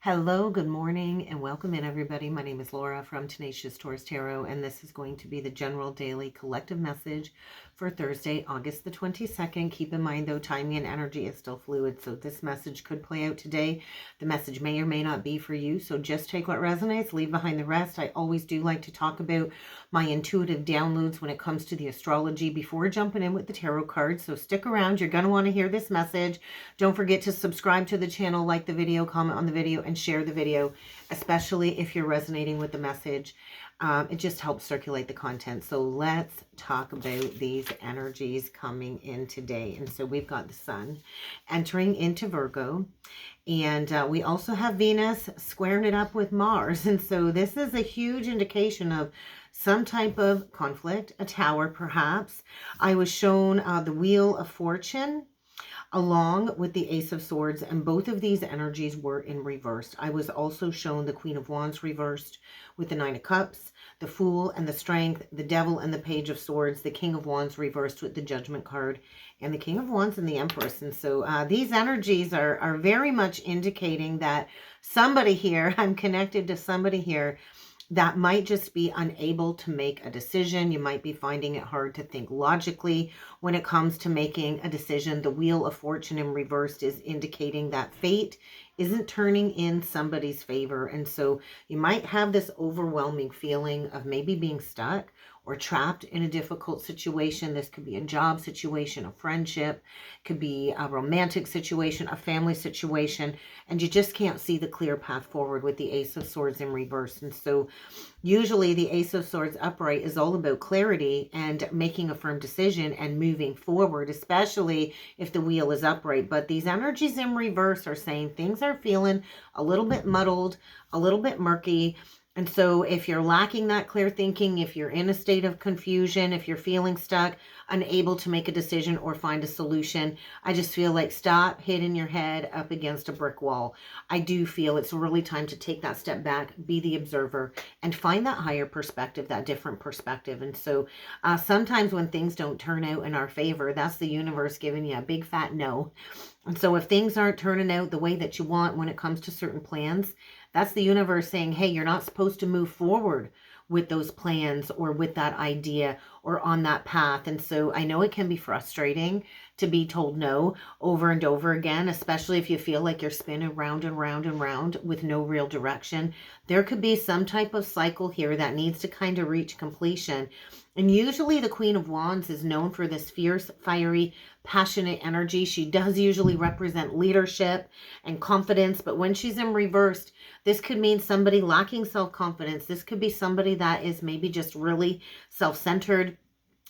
Hello, good morning, and welcome in, everybody. My name is Laura from Tenacious Taurus Tarot, and this is going to be the general daily collective message for Thursday, August the 22nd. Keep in mind, though, timing and energy is still fluid, so this message could play out today. The message may or may not be for you, so just take what resonates, leave behind the rest. I always do like to talk about my intuitive downloads when it comes to the astrology before jumping in with the tarot cards, so stick around. You're going to want to hear this message. Don't forget to subscribe to the channel, like the video, comment on the video, and share the video, especially if you're resonating with the message. It just helps circulate the content. So let's talk about these energies coming in today. And so we've got the sun entering into Virgo, and we also have Venus squaring it up with Mars. And so this is a huge indication of some type of conflict, a tower perhaps. I was shown the Wheel of Fortune along with the Ace of Swords, and both of these energies were in reverse. I was also shown the Queen of Wands reversed with the Nine of Cups, the Fool and the Strength, the Devil and the Page of Swords, the King of Wands reversed with the Judgment card, and the King of Wands and the Empress. And so these energies are very much indicating that somebody here, I'm connected to somebody here that might just be unable to make a decision. You might be finding it hard to think logically when it comes to making a decision. The Wheel of Fortune in reversed is indicating that fate isn't turning in somebody's favor. And so you might have this overwhelming feeling of maybe being stuck or trapped in a difficult situation. This could be a job situation, a friendship, could be a romantic situation, a family situation, and you just can't see the clear path forward with the Ace of Swords in reverse. And so usually the Ace of Swords upright is all about clarity and making a firm decision and moving forward, especially if the wheel is upright. But these energies in reverse are saying things are feeling a little bit muddled, a little bit murky. And so if you're lacking that clear thinking, if you're in a state of confusion, if you're feeling stuck, unable to make a decision or find a solution, I just feel like stop hitting your head up against a brick wall. I do feel it's really time to take that step back, be the observer, and find that higher perspective, that different perspective. And so sometimes when things don't turn out in our favor, that's the universe giving you a big fat no. And so if things aren't turning out the way that you want when it comes to certain plans, that's the universe saying, hey, you're not supposed to move forward with those plans or with that idea or on that path. And so I know it can be frustrating to be told no over and over again, especially if you feel like you're spinning round and round and round with no real direction. There could be some type of cycle here that needs to kind of reach completion. And usually the Queen of Wands is known for this fierce, fiery, passionate energy. She does usually represent leadership and confidence, but when she's in reversed, this could mean somebody lacking self-confidence. This could be somebody that is maybe just really self-centered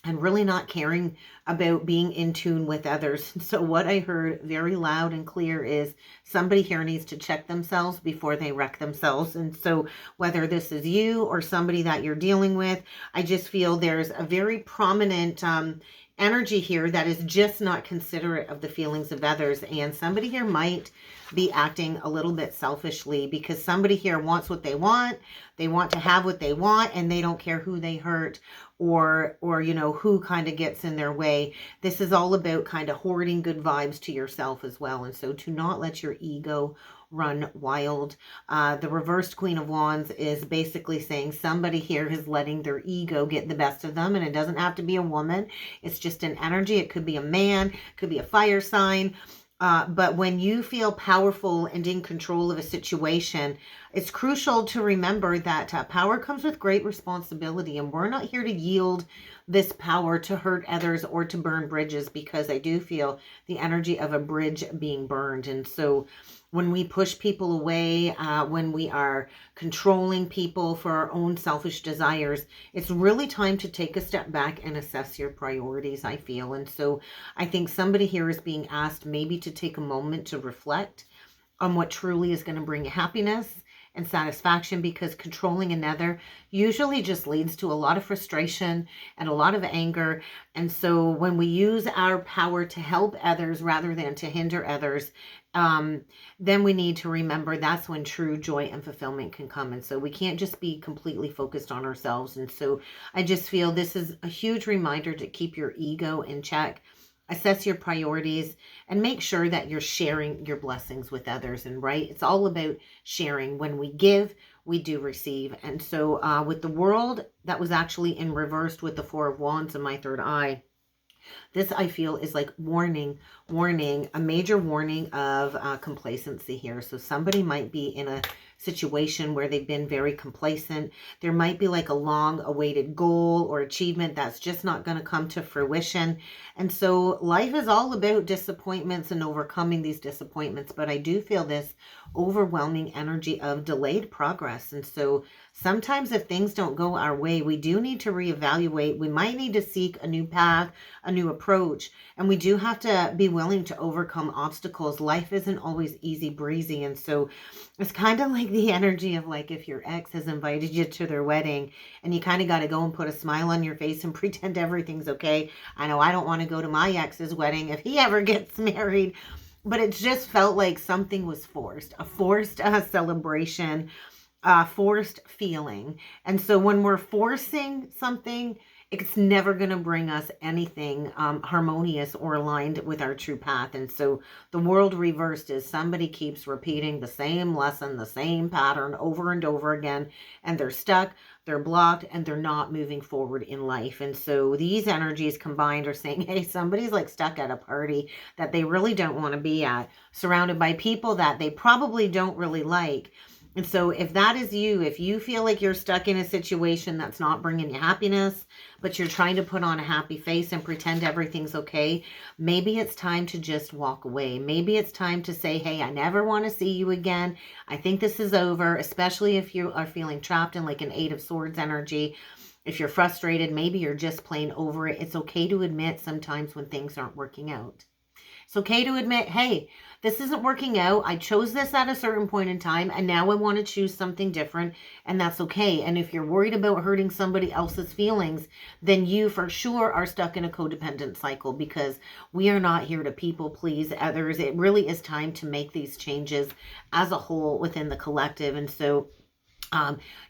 and really not caring about being in tune with others. So what I heard very loud and clear is somebody here needs to check themselves before they wreck themselves. And so whether this is you or somebody that you're dealing with, I just feel there's a very prominent energy here that is just not considerate of the feelings of others. And somebody here might be acting a little bit selfishly because somebody here wants what they want to have what they want, and they don't care who they hurt or you know, who kind of gets in their way. This is all about kind of hoarding good vibes to yourself as well. And so to not let your ego run wild. The reversed Queen of Wands is basically saying somebody here is letting their ego get the best of them, and it doesn't have to be a woman. It's just an energy. It could be a man, it could be a fire sign. But when you feel powerful and in control of a situation, it's crucial to remember that power comes with great responsibility, and we're not here to yield this power to hurt others or to burn bridges, because I do feel the energy of a bridge being burned. And so when we push people away, when we are controlling people for our own selfish desires, it's really time to take a step back and assess your priorities, I feel. And so I think somebody here is being asked maybe to take a moment to reflect on what truly is going to bring you happiness and satisfaction, because controlling another usually just leads to a lot of frustration and a lot of anger. And so when we use our power to help others rather than to hinder others, then we need to remember that's when true joy and fulfillment can come. And so we can't just be completely focused on ourselves. And so I just feel this is a huge reminder to keep your ego in check. assess your priorities, and make sure that you're sharing your blessings with others. And right, it's all about sharing. When we give, we do receive. And so with the world, that was actually in reversed with the Four of Wands in my third eye. This, I feel, is like warning, a major warning of complacency here. So somebody might be in a situation where they've been very complacent. There might be like a long awaited goal or achievement that's just not going to come to fruition. And so life is all about disappointments and overcoming these disappointments. But I do feel this overwhelming energy of delayed progress. And so sometimes if things don't go our way, we do need to reevaluate. We might need to seek a new path, a new approach, and we do have to be willing to overcome obstacles. Life isn't always easy breezy. And so it's kind of like the energy of like if your ex has invited you to their wedding and you kind of got to go and put a smile on your face and pretend everything's okay. I know I don't want to go to my ex's wedding if he ever gets married, but it just felt like something was forced, a forced celebration, forced feeling. And so when we're forcing something, it's never going to bring us anything harmonious or aligned with our true path. And so the world reversed is somebody keeps repeating the same lesson, the same pattern over and over again, and they're stuck, they're blocked, and they're not moving forward in life. And so these energies combined are saying, hey, somebody's like stuck at a party that they really don't want to be at, surrounded by people that they probably don't really like. And so if that is you, if you feel like you're stuck in a situation that's not bringing you happiness, but you're trying to put on a happy face and pretend everything's okay, maybe it's time to just walk away. Maybe it's time to say, hey, I never want to see you again. I think this is over, especially if you are feeling trapped in like an Eight of Swords energy. If you're frustrated, maybe you're just plain over it. It's okay to admit sometimes when things aren't working out. It's okay to admit, hey, this isn't working out. I chose this at a certain point in time, and now I want to choose something different, and that's okay. And if you're worried about hurting somebody else's feelings, then you for sure are stuck in a codependent cycle, because we are not here to people please others. It really is time to make these changes as a whole within the collective. And so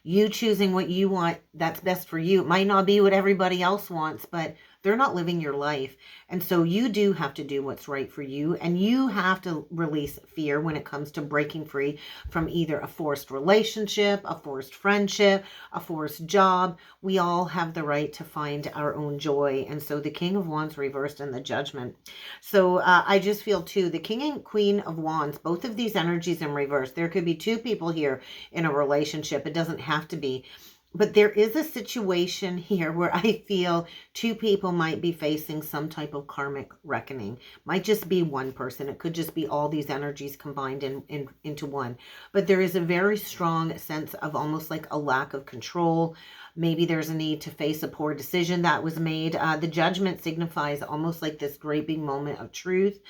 you choosing what you want that's best for you. It might not be what everybody else wants, but they're not living your life. And so you do have to do what's right for you. And you have to release fear when it comes to breaking free from either a forced relationship, a forced friendship, a forced job. We all have the right to find our own joy. And so the King of Wands reversed in the Judgment. So I just feel too, the King and Queen of Wands, both of these energies in reverse. There could be two people here in a relationship. It doesn't have to be. But there is a situation here where I feel two people might be facing some type of karmic reckoning. Might just be one person. It could just be all these energies combined into one. But there is a very strong sense of almost like a lack of control. Maybe there's a need to face a poor decision that was made. The Judgment signifies almost like this great big moment of truth.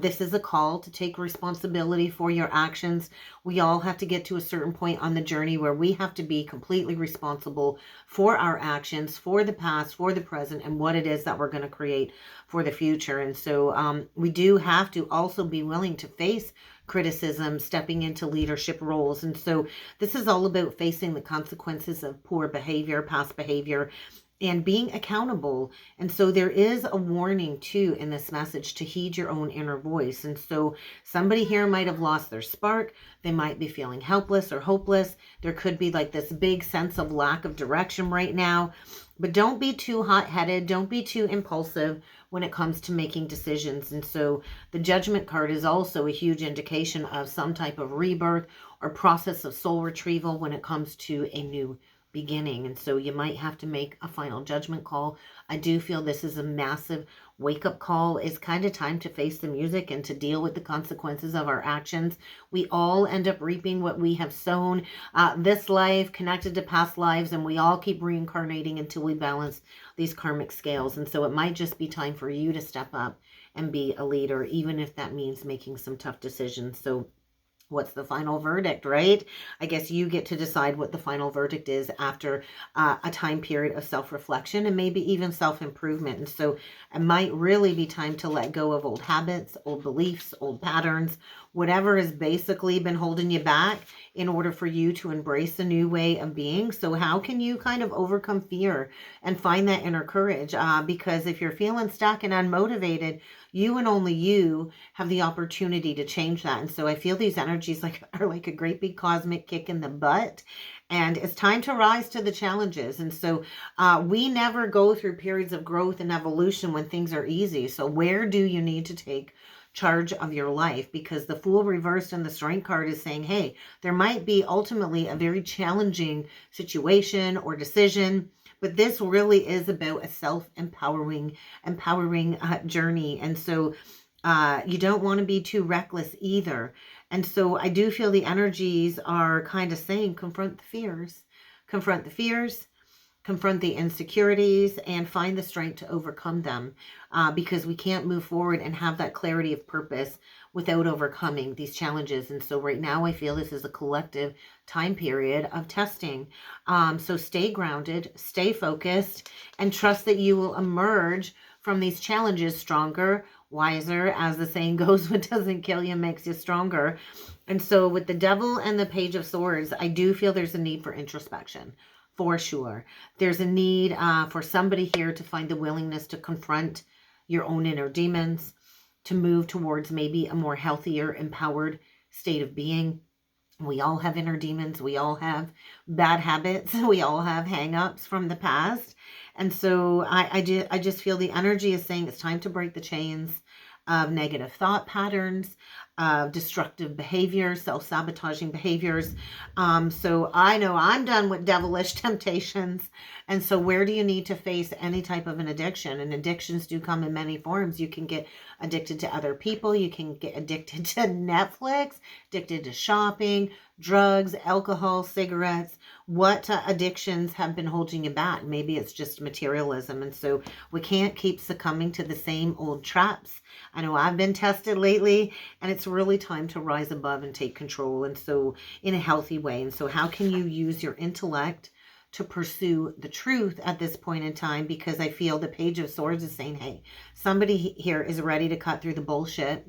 This is a call to take responsibility for your actions. We all have to get to a certain point on the journey where we have to be completely responsible for our actions, for the past, for the present, and what it is that we're going to create for the future. And so we do have to also be willing to face criticism, stepping into leadership roles. And so this is all about facing the consequences of poor behavior, past behavior, and being accountable. And so there is a warning too in this message to heed your own inner voice. And so somebody here might have lost their spark. They might be feeling helpless or hopeless. There could be like this big sense of lack of direction right now. But don't be too hot-headed. Don't be too impulsive when it comes to making decisions. And so the Judgment card is also a huge indication of some type of rebirth or process of soul retrieval when it comes to a new beginning. And so you might have to make a final judgment call. I do feel this is a massive wake-up call. It's kind of time to face the music and to deal with the consequences of our actions. We all end up reaping what we have sown. This life connected to past lives, and we all keep reincarnating until we balance these karmic scales. And so it might just be time for you to step up and be a leader, even if that means making some tough decisions. So what's the final verdict, right? I guess you get to decide what the final verdict is after a time period of self-reflection and maybe even self-improvement. And so it might really be time to let go of old habits, old beliefs, old patterns, whatever has basically been holding you back in order for you to embrace a new way of being. So how can you kind of overcome fear and find that inner courage? Because if you're feeling stuck and unmotivated, you and only you have the opportunity to change that. And so I feel these energies are like a great big cosmic kick in the butt. And it's time to rise to the challenges. And so we never go through periods of growth and evolution when things are easy. So where do you need to take charge of your life? Because the Fool reversed and the Strength card is saying, hey, there might be ultimately a very challenging situation or decision, but this really is about a self-empowering journey. And so you don't want to be too reckless either. And so I do feel the energies are kind of saying, confront the fears, confront the fears, confront the insecurities, and find the strength to overcome them, because we can't move forward and have that clarity of purpose without overcoming these challenges. And so right now I feel this is a collective time period of testing. So stay grounded, stay focused, and trust that you will emerge from these challenges stronger, wiser. As the saying goes, what doesn't kill you makes you stronger. And so with the Devil and the Page of Swords, I do feel there's a need for introspection. For sure. There's a need for somebody here to find the willingness to confront your own inner demons, to move towards maybe a more healthier, empowered state of being. We all have inner demons. We all have bad habits. We all have hang-ups from the past. And so I just feel the energy is saying it's time to break the chains of negative thought patterns, destructive behaviors, self-sabotaging behaviors. So I know I'm done with devilish temptations. And so where do you need to face any type of an addiction? And addictions do come in many forms. You can get addicted to other people. You can get addicted to Netflix, addicted to shopping, drugs, alcohol, cigarettes. What addictions have been holding you back? Maybe it's just materialism. And so we can't keep succumbing to the same old traps. I know I've been tested lately, and it's really time to rise above and take control. And so in a healthy way. And so how can you use your intellect to pursue the truth at this point in time? Because I feel the Page of Swords is saying, hey, somebody here is ready to cut through the bullshit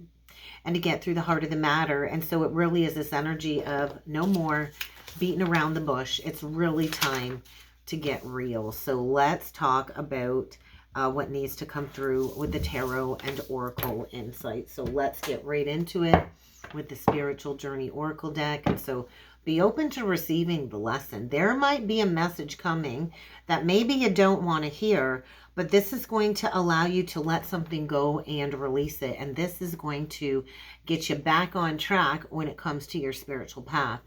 and to get through the heart of the matter. And so it really is this energy of no more beating around the bush. It's really time to get real. So let's talk about what needs to come through with the tarot and oracle insight. So let's get right into it with the Spiritual Journey Oracle deck. And so be open to receiving the lesson. There might be a message coming that maybe you don't want to hear, but this is going to allow you to let something go and release it. And this is going to get you back on track when it comes to your spiritual path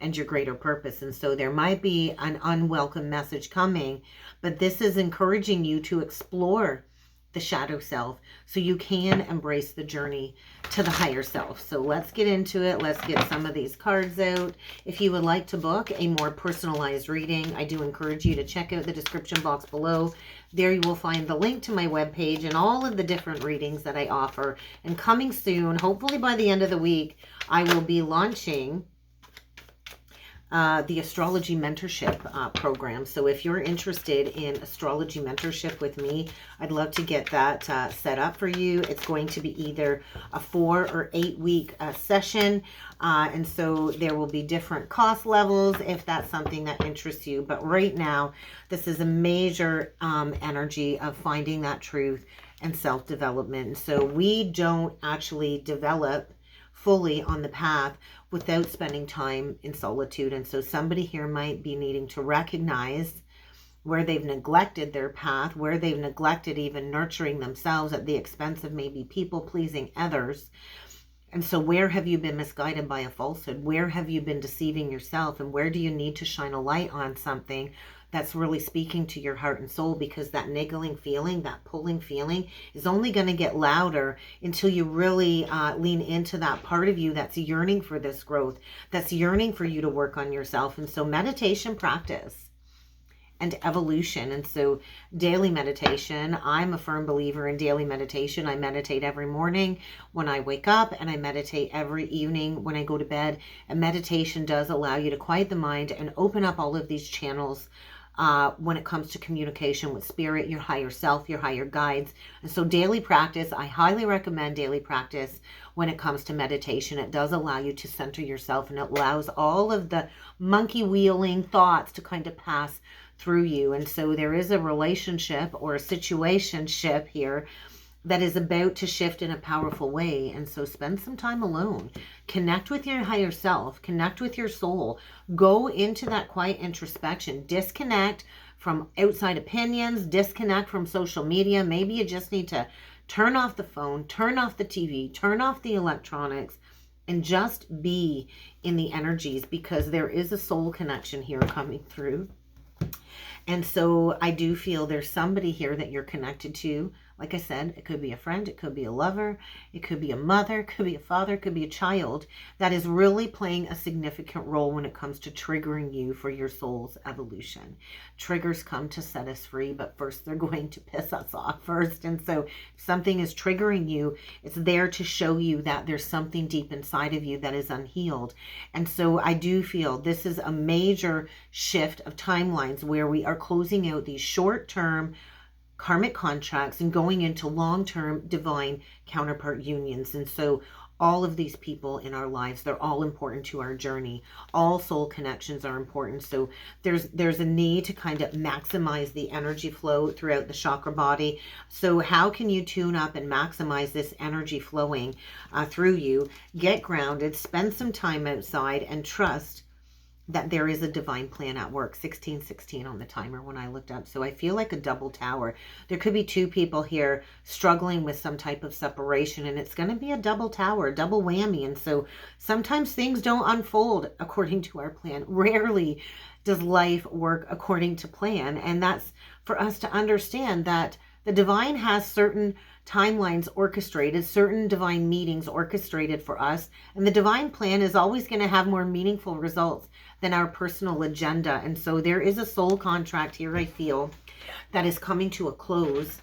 and your greater purpose. And so there might be an unwelcome message coming, but this is encouraging you to explore the shadow self so you can embrace the journey to the higher self. So let's get into it. Let's get some of these cards out. If you would like to book a more personalized reading, I do encourage you to check out the description box below. There you will find the link to my webpage and all of the different readings that I offer. And coming soon, hopefully by the end of the week, I will be launching the Astrology Mentorship program. So if you're interested in Astrology Mentorship with me, I'd love to get that set up for you. It's going to be either a 4 or 8 week session. And so there will be different cost levels if that's something that interests you. But right now, this is a major energy of finding that truth and self-development. So we don't actually develop fully on the path without spending time in solitude. And so somebody here might be needing to recognize where they've neglected their path, where they've neglected even nurturing themselves at the expense of maybe people pleasing others. And so where have you been misguided by a falsehood? Where have you been deceiving yourself? And where do you need to shine a light on something that's really speaking to your heart and soul? Because that niggling feeling, that pulling feeling is only going to get louder until you really lean into that part of you that's yearning for this growth, that's yearning for you to work on yourself. And so meditation practice and evolution. And so daily meditation, I'm a firm believer in daily meditation. I meditate every morning when I wake up, and I meditate every evening when I go to bed. And meditation does allow you to quiet the mind and open up all of these channels when it comes to communication with spirit, your higher self, your higher guides. And so daily practice, I highly recommend daily practice when it comes to meditation. It does allow you to center yourself, and it allows all of the monkey wheeling thoughts to kind of pass through you. And so there is a relationship or a situationship here that is about to shift in a powerful way. And so spend some time alone. Connect with your higher self. Connect with your soul. Go into that quiet introspection. Disconnect from outside opinions. Disconnect from social media. Maybe you just need to turn off the phone, turn off the TV, turn off the electronics, and just be in the energies, because there is a soul connection here coming through. And so I do feel there's somebody here that you're connected to. Like I said, it could be a friend, it could be a lover, it could be a mother, it could be a father, it could be a child that is really playing a significant role when it comes to triggering you for your soul's evolution. Triggers come to set us free, but first they're going to piss us off first. And so if something is triggering you, it's there to show you that there's something deep inside of you that is unhealed. And so I do feel this is a major shift of timelines where we are closing out these short-term karmic contracts and going into long-term divine counterpart unions. And so all of these people in our lives, they're all important to our journey. All soul connections are important. So there's a need to kind of maximize the energy flow throughout the chakra body. So how can you tune up and maximize this energy flowing through you? Get grounded, spend some time outside, and trust that there is a divine plan at work. 1616 on the timer when I looked up. So I feel like a double tower. There could be two people here struggling with some type of separation, and it's going to be a double tower, double whammy. And so sometimes things don't unfold according to our plan. Rarely does life work according to plan. And that's for us to understand that the divine has certain timelines orchestrated, certain divine meetings orchestrated for us. And the divine plan is always going to have more meaningful results than our personal agenda. And so there is a soul contract here, I feel, that is coming to a close.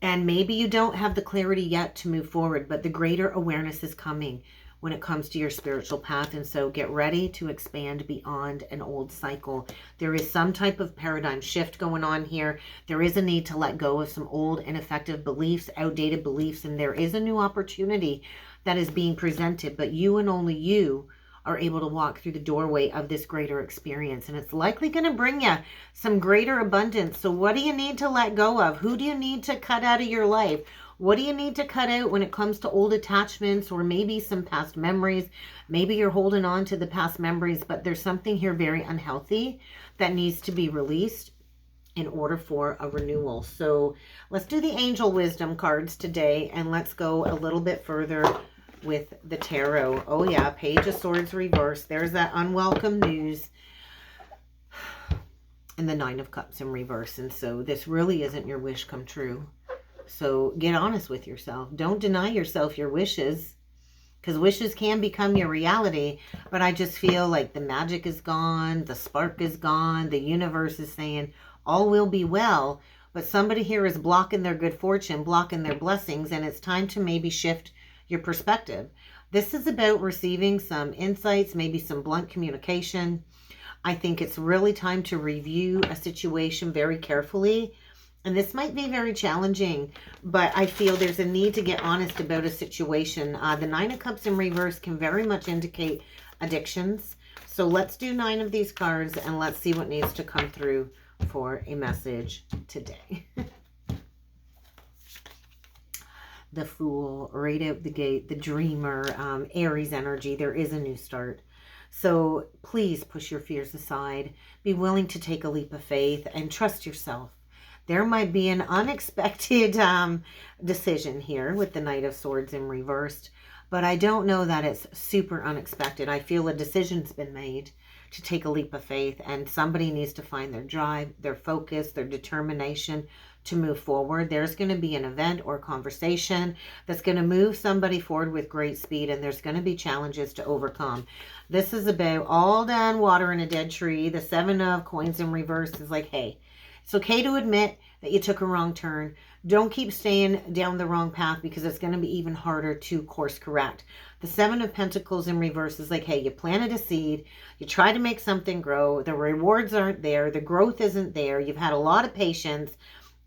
And maybe you don't have the clarity yet to move forward, but the greater awareness is coming when it comes to your spiritual path. And so get ready to expand beyond an old cycle. There is some type of paradigm shift going on here. There is a need to let go of some old ineffective beliefs, outdated beliefs, and there is a new opportunity that is being presented, but you and only you are able to walk through the doorway of this greater experience. And it's likely going to bring you some greater abundance. So what do you need to let go of? Who do you need to cut out of your life? What do you need to cut out when it comes to old attachments or maybe some past memories? Maybe you're holding on to the past memories, but there's something here very unhealthy that needs to be released in order for a renewal. So let's do the angel wisdom cards today, and let's go a little bit further with the tarot. Oh yeah, Page of Swords reversed. There's that unwelcome news. And the Nine of Cups in reverse. And so this really isn't your wish come true. So get honest with yourself. Don't deny yourself your wishes, because wishes can become your reality. But I just feel like the magic is gone. The spark is gone. The universe is saying all will be well. But somebody here is blocking their good fortune, blocking their blessings. And it's time to maybe shift your perspective. This is about receiving some insights, maybe some blunt communication. I think it's really time to review a situation very carefully. And this might be very challenging, but I feel there's a need to get honest about a situation. The Nine of Cups in reverse can very much indicate addictions. So let's do 9 of these cards and let's see what needs to come through for a message today. The Fool, right out the gate, the Dreamer, Aries energy. There is a new start. So please push your fears aside. Be willing to take a leap of faith and trust yourself. There might be an unexpected decision here with the Knight of Swords in reversed, but I don't know that it's super unexpected. I feel a decision's been made to take a leap of faith, and somebody needs to find their drive, their focus, their determination to move forward. There's going to be an event or conversation that's going to move somebody forward with great speed, and there's going to be challenges to overcome. This is about all done water in a dead tree. The 7 of coins in reverse is like, hey, It's okay to admit that you took a wrong turn. Don't keep staying down the wrong path, because it's going to be even harder to course correct. The Seven of Pentacles in reverse is like, hey, you planted a seed, you try to make something grow, the rewards aren't there, the growth isn't there, you've had a lot of patience,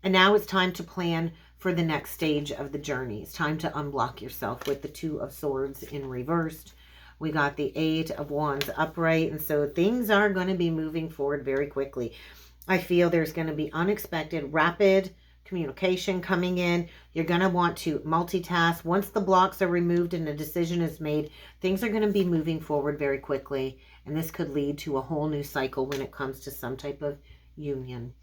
and now it's time to plan for the next stage of the journey. It's time to unblock yourself with the Two of Swords in reversed. We got the Eight of Wands upright, and so things are going to be moving forward very quickly. I feel there's going to be unexpected, rapid communication coming in. You're going to want to multitask. Once the blocks are removed and a decision is made, things are going to be moving forward very quickly, and this could lead to a whole new cycle when it comes to some type of union.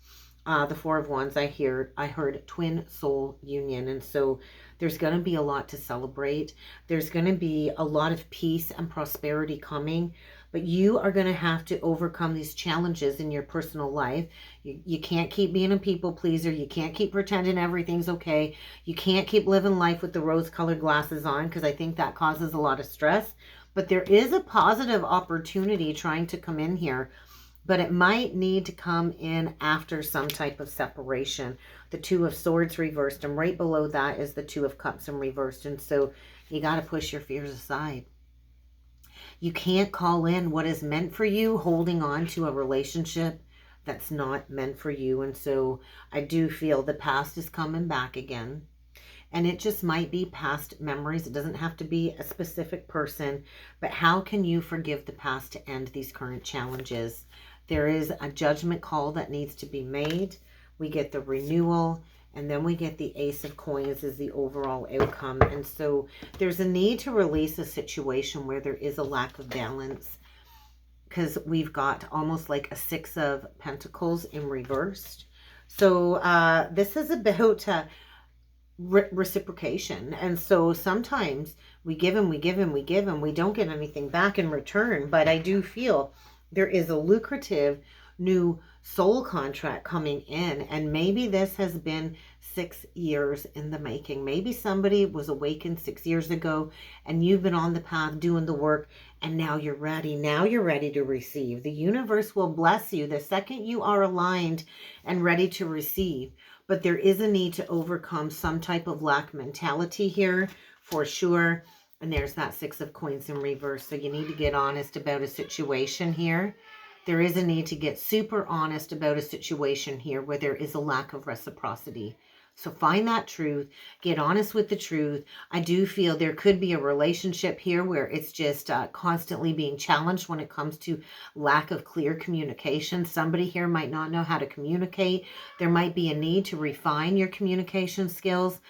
The Four of Wands, I heard twin soul union. And so there's going to be a lot to celebrate. There's going to be a lot of peace and prosperity coming, but you are going to have to overcome these challenges in your personal life. You can't keep being a people pleaser. You can't keep pretending everything's okay. You can't keep living life with the rose-colored glasses on, because I think that causes a lot of stress. But there is a positive opportunity trying to come in here, but it might need to come in after some type of separation. The Two of Swords reversed, and right below that is the Two of Cups in reversed. And so you got to push your fears aside. You can't call in what is meant for you, holding on to a relationship that's not meant for you. And so I do feel the past is coming back again. And it just might be past memories. It doesn't have to be a specific person. But how can you forgive the past to end these current challenges? There is a judgment call that needs to be made. We get the renewal, and then we get the Ace of Coins as the overall outcome. And so there's a need to release a situation where there is a lack of balance, because we've got almost like a Six of Pentacles in reversed. So this is about reciprocation. And so sometimes we give and we give and we give, and we don't get anything back in return. But I do feel there is a lucrative new soul contract coming in, and maybe this has been 6 years in the making. Maybe somebody was awakened 6 years ago, and you've been on the path doing the work, and now you're ready. Now you're ready to receive. The universe will bless you the second you are aligned and ready to receive. But there is a need to overcome some type of lack mentality here for sure. And there's that Six of Coins in reverse. So you need to get honest about a situation here. There is a need to get super honest about a situation here where there is a lack of reciprocity. So find that truth. Get honest with the truth. I do feel there could be a relationship here where it's just constantly being challenged when it comes to lack of clear communication. Somebody here might not know how to communicate. There might be a need to refine your communication skills.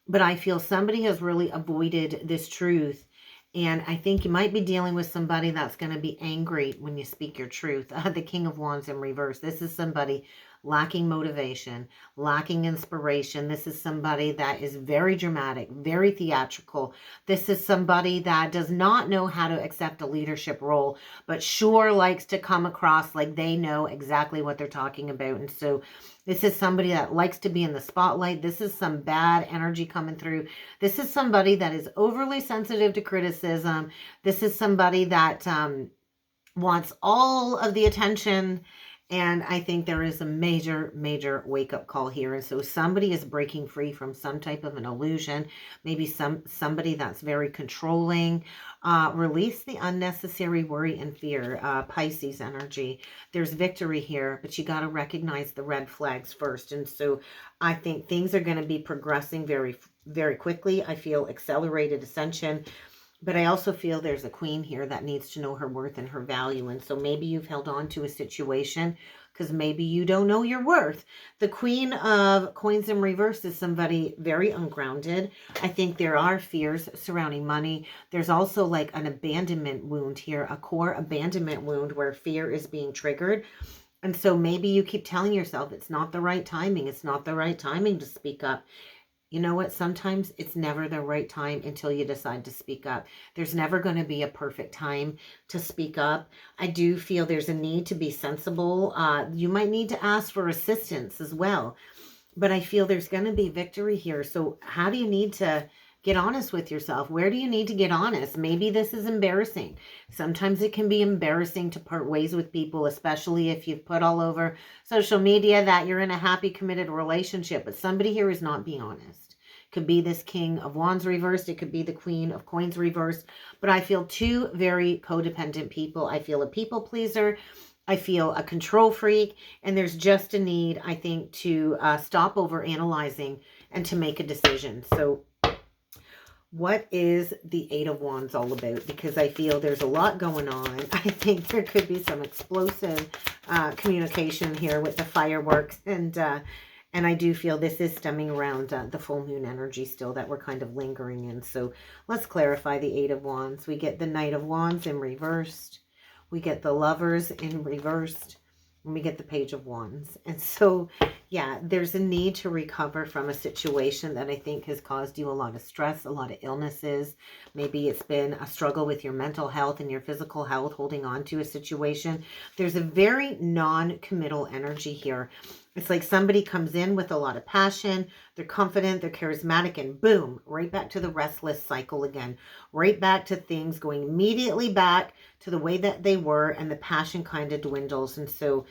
But I feel somebody has really avoided this truth. And I think you might be dealing with somebody that's going to be angry when you speak your truth. The King of Wands in reverse. This is somebody lacking motivation, lacking inspiration. This is somebody that is very dramatic, very theatrical. This is somebody that does not know how to accept a leadership role, but sure likes to come across like they know exactly what they're talking about. And so this is somebody that likes to be in the spotlight. This is some bad energy coming through. This is somebody that is overly sensitive to criticism. This is somebody that wants all of the attention. And I think there is a major, major wake-up call here. And so somebody is breaking free from some type of an illusion. Maybe somebody that's very controlling. Release the unnecessary worry and fear. Pisces energy. There's victory here, but you got to recognize the red flags first. And so I think things are going to be progressing very, very quickly. I feel accelerated ascension. But I also feel there's a queen here that needs to know her worth and her value. And so maybe you've held on to a situation because maybe you don't know your worth. The Queen of Coins in reverse is somebody very ungrounded. I think there are fears surrounding money. There's also like an abandonment wound here, a core abandonment wound where fear is being triggered. And so maybe you keep telling yourself it's not the right timing. It's not the right timing to speak up. You know what? Sometimes it's never the right time until you decide to speak up. There's never going to be a perfect time to speak up. I do feel there's a need to be sensible. You might need to ask for assistance as well. But I feel there's going to be victory here. So how do you need to Get honest with yourself. Where do you need to get honest? Maybe this is embarrassing. Sometimes it can be embarrassing to part ways with people, especially if you've put all over social media that you're in a happy, committed relationship. But somebody here is not being honest. Could be this King of Wands reversed. It could be the Queen of Coins reversed. But I feel two very codependent people. I feel a people pleaser. I feel a control freak. And there's just a need, I think, to stop over analyzing and to make a decision. So what is the Eight of Wands all about? Because I feel there's a lot going on. I think there could be some explosive communication here with the fireworks. And I do feel this is stemming around the full moon energy still that we're kind of lingering in. So let's clarify the Eight of Wands. We get the Knight of Wands in reversed. We get the Lovers in reversed. And we get the Page of Wands. And so, yeah, there's a need to recover from a situation that I think has caused you a lot of stress, a lot of illnesses. Maybe it's been a struggle with your mental health and your physical health, holding on to a situation. There's a very non-committal energy here. It's like somebody comes in with a lot of passion, they're confident, they're charismatic, and boom, right back to the restless cycle again. Right back to things going immediately back to the way that they were, and the passion kind of dwindles. And so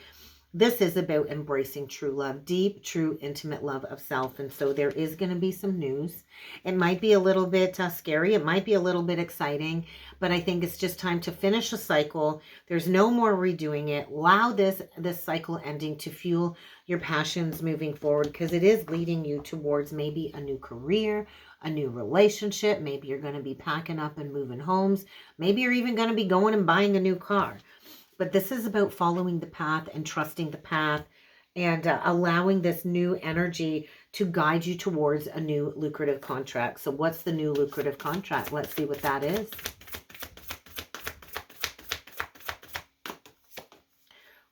this is about embracing true love, deep, true, intimate love of self. And so there is going to be some news. It might be a little bit scary. It might be a little bit exciting, but I think it's just time to finish a cycle. There's no more redoing it. Allow this cycle ending to fuel your passions moving forward, because it is leading you towards maybe a new career, a new relationship. Maybe you're going to be packing up and moving homes. Maybe you're even going to be going and buying a new car. But this is about following the path and trusting the path and allowing this new energy to guide you towards a new lucrative contract. So what's the new lucrative contract? Let's see what that is.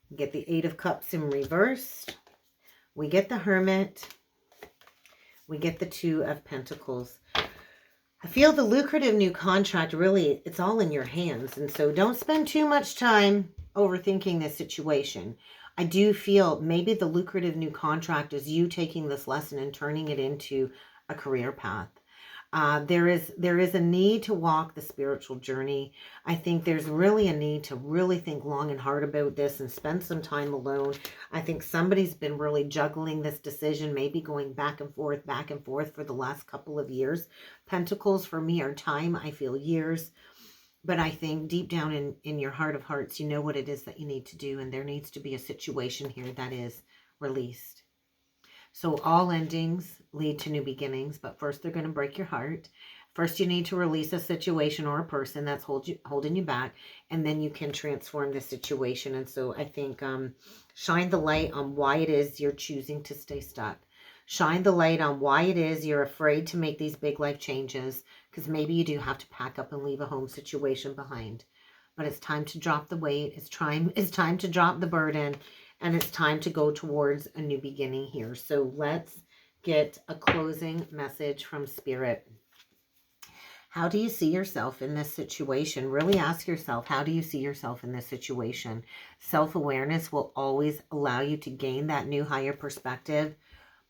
We get the Eight of Cups in reversed. We get the Hermit. We get the Two of Pentacles. I feel the lucrative new contract, really, it's all in your hands. And so don't spend too much time overthinking this situation. I do feel maybe the lucrative new contract is you taking this lesson and turning it into a career path. There is a need to walk the spiritual journey. I think there's really a need to really think long and hard about this and spend some time alone. I think somebody's been really juggling this decision, maybe going back and forth for the last couple of years. Pentacles for me are time. I feel years. But I think deep down in your heart of hearts, you know what it is that you need to do. And there needs to be a situation here that is released. So all endings lead to new beginnings, but first they're going to break your heart. First, you need to release a situation or a person that's holding you back, and then you can transform the situation. And so I think shine the light on why it is you're choosing to stay stuck. Shine the light on why it is you're afraid to make these big life changes, because maybe you do have to pack up and leave a home situation behind. But it's time to drop the weight. It's time to drop the burden. And it's time to go towards a new beginning here. So let's get a closing message from Spirit. How do you see yourself in this situation? Really ask yourself, how do you see yourself in this situation? Self-awareness will always allow you to gain that new higher perspective.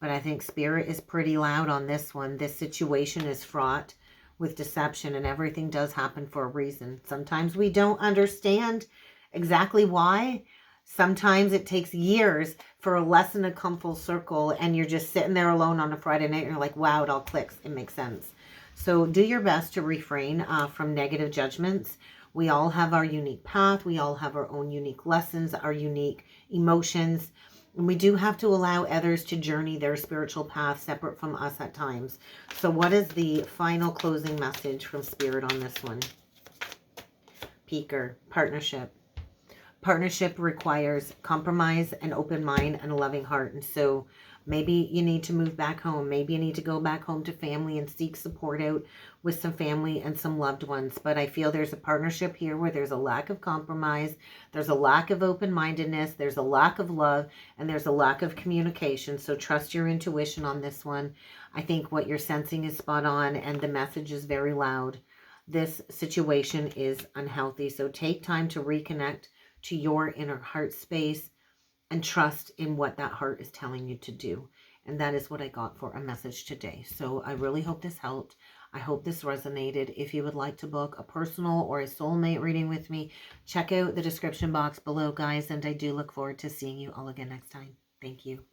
But I think Spirit is pretty loud on this one. This situation is fraught with deception, and everything does happen for a reason. Sometimes we don't understand exactly why. Sometimes it takes years for a lesson to come full circle, and you're just sitting there alone on a Friday night and you're like, wow, it all clicks. It makes sense. So do your best to refrain from negative judgments. We all have our unique path. We all have our own unique lessons, our unique emotions. And we do have to allow others to journey their spiritual path separate from us at times. So what is the final closing message from Spirit on this one? Peaker, partnership. Partnership requires compromise, an open mind, and a loving heart. And so maybe you need to move back home. Maybe you need to go back home to family and seek support out with some family and some loved ones. But I feel there's a partnership here where there's a lack of compromise. There's a lack of open-mindedness. There's a lack of love. And there's a lack of communication. So trust your intuition on this one. I think what you're sensing is spot on, and the message is very loud. This situation is unhealthy. So take time to reconnect to your inner heart space and trust in what that heart is telling you to do. And that is what I got for a message today. So I really hope this helped. I hope this resonated. If you would like to book a personal or a soulmate reading with me, check out the description box below, guys, and I do look forward to seeing you all again next time. Thank you.